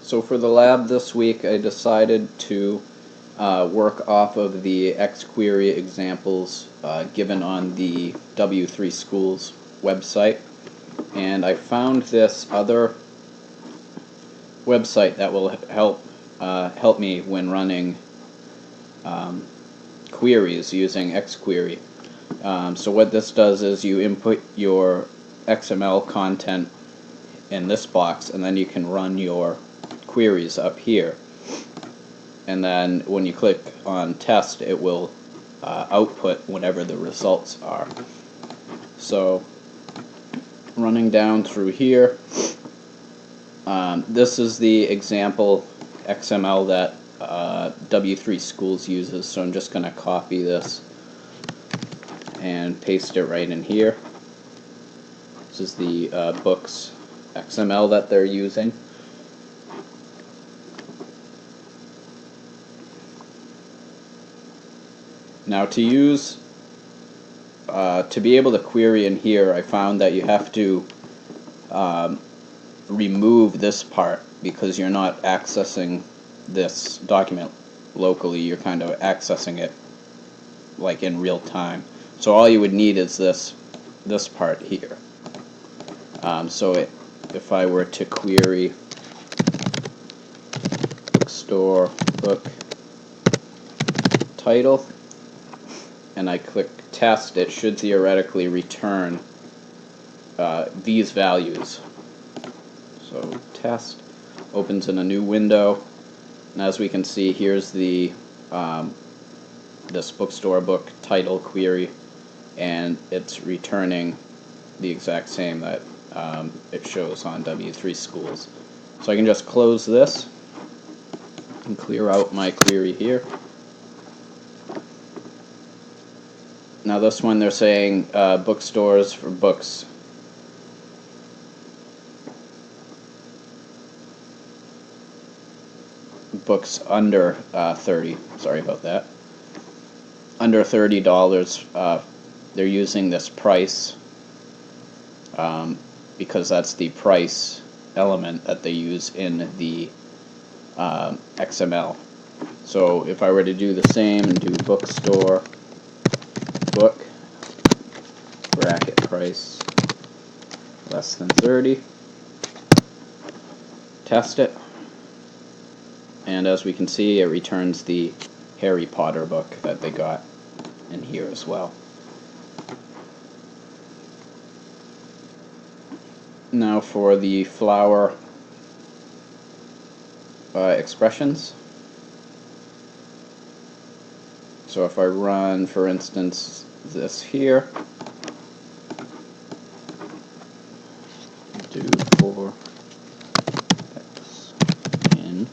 So for the lab this week, I decided to work off of the Xquery examples given on the W3 Schools website, and I found this other website that will help me when running queries using Xquery. So what this does is you input your XML content in this box, and then you can run your queries up here. And then when you click on test, it will output whatever the results are. So running down through here, this is the example XML that W3 Schools uses, so I'm just going to copy this and paste it right in here. This is the books XML that they're using. Now to be able to query in here, I found that you have to remove this part because you're not accessing this document locally, you're kind of accessing it like in real time. So all you would need is this part here. If I were to query bookstore book title and I click test, it should theoretically return these values. So test opens in a new window, and as we can see, here's the this bookstore book title query, and it's returning the exact same that it shows on W3 Schools. So I can just close this and clear out my query here. Now this one they're saying bookstores for books. Books under 30. Sorry about that. Under $30. They're using this price because that's the price element that they use in the XML. So if I were to do the same and do bookstore book bracket price less than 30, test it, and as we can see, it returns the Harry Potter book that they got in here as well. Now for the flower expressions. So if I run, for instance, this here, do for X in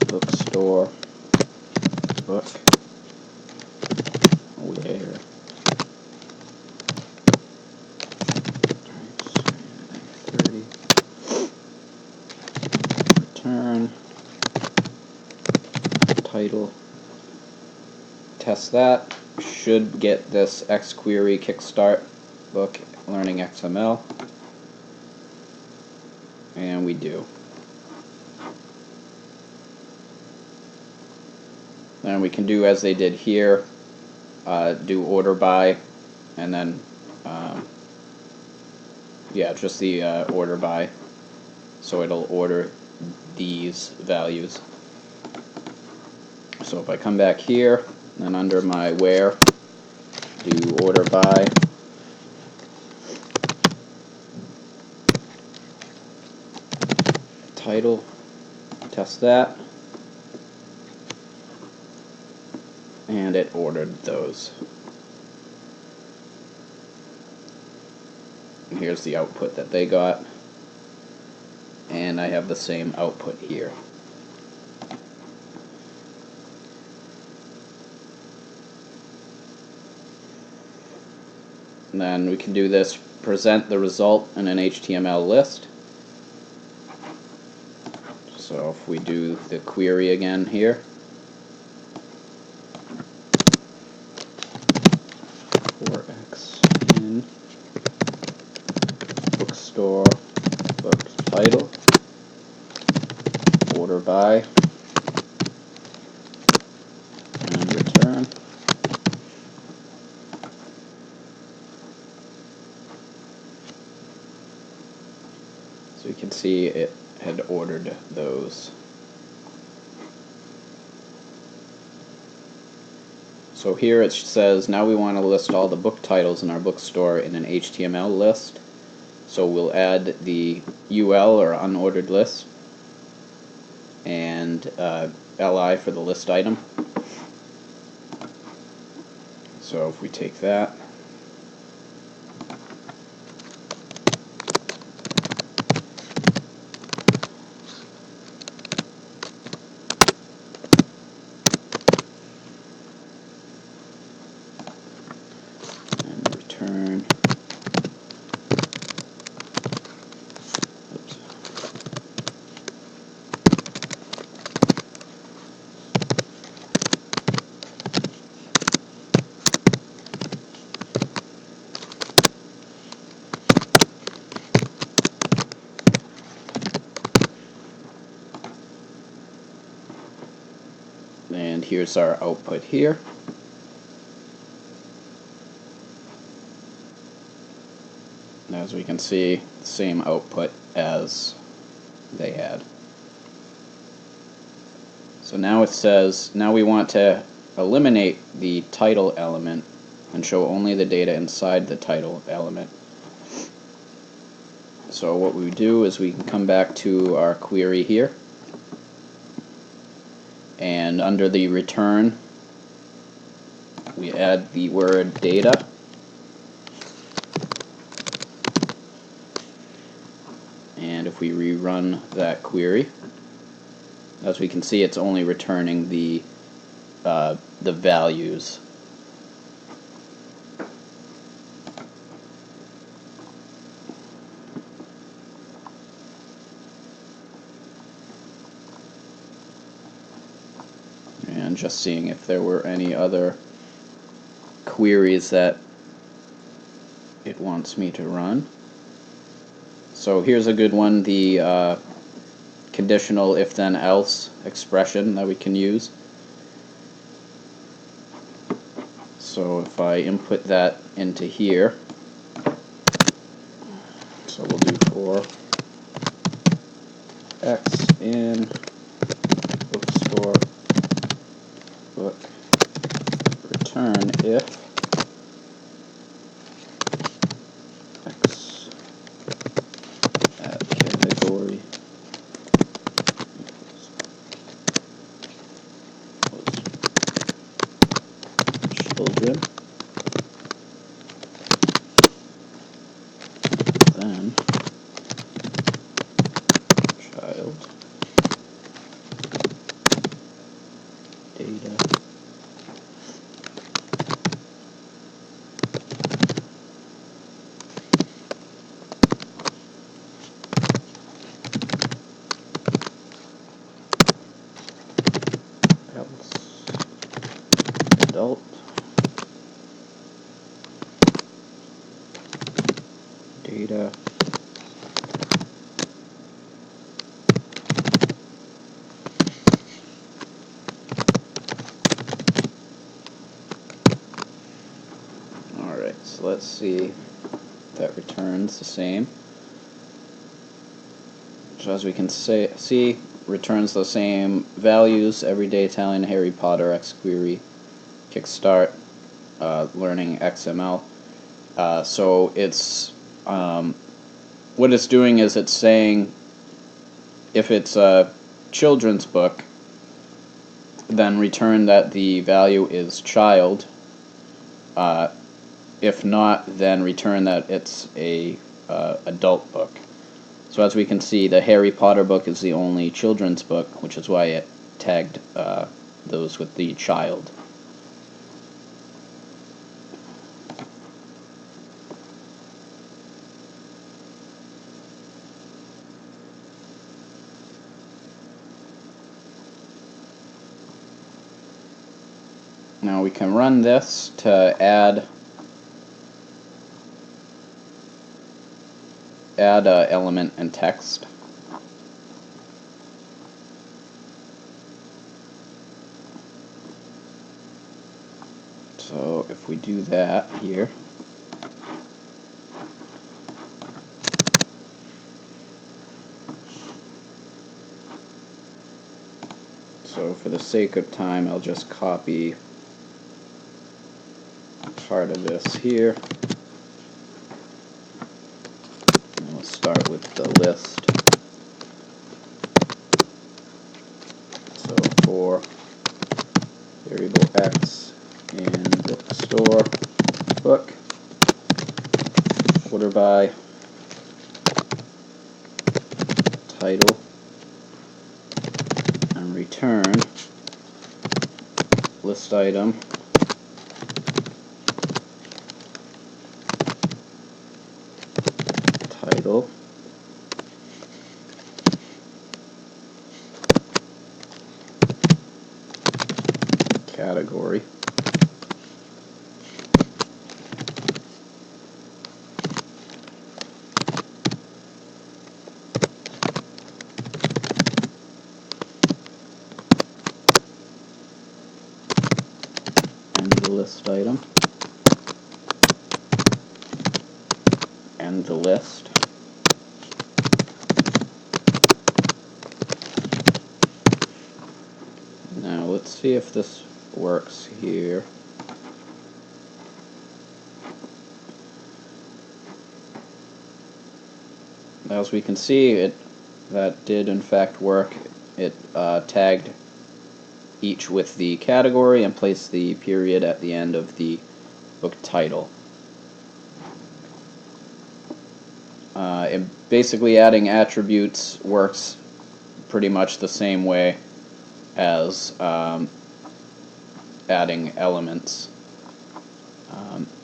bookstore book where return title, test that, should get this Xquery Kickstart book learning XML, and we do. Then we can do as they did here, do order by, and then just the order by, so it'll order these values. So if I come back here, and under my where, do order by, title, test that, and it ordered those. And here's the output that they got, and I have the same output here. And then we can do this, present the result in an HTML list. So if we do the query again here, for X in bookstore book title, order by, and return. So you can see it had ordered those. So here it says, now we want to list all the book titles in our bookstore in an HTML list. So we'll add the UL, or unordered list, and LI for the list item. So if we take that, and return, oops. And here's our output here. As we can see, same output as they had. So now it says, now we want to eliminate the title element and show only the data inside the title element. So what we do is we can come back to our query here, and under the return we add the word data, and if we rerun that query, as we can see, it's only returning the values. And just seeing if there were any other queries that it wants me to run. So here's a good one, the conditional if then else expression that we can use. So if I input that into here, so we'll do for X in bookstore book return if X at category children, then child data else adult data So let's see if that returns the same. So as we can see, returns the same values: everyday Italian, Harry Potter, XQuery, Kickstart, learning XML. So it's what it's doing is it's saying if it's a children's book, then return that the value is child. If not, then return that it's a adult book. So as we can see, the Harry Potter book is the only children's book, which is why it tagged those with the child. Now we can run this to add element and text. So if we do that here, so for the sake of time, I'll just copy part of this here. And we'll start with the list. So for variable X in bookstore, book, order by, title, and return list item title category and the list item and the list. Now let's see if this works here. As we can see, that did in fact work. It tagged each with the category and placed the period at the end of the book title. And basically adding attributes works pretty much the same way as adding elements.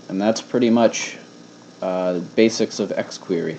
And that's pretty much the basics of XQuery.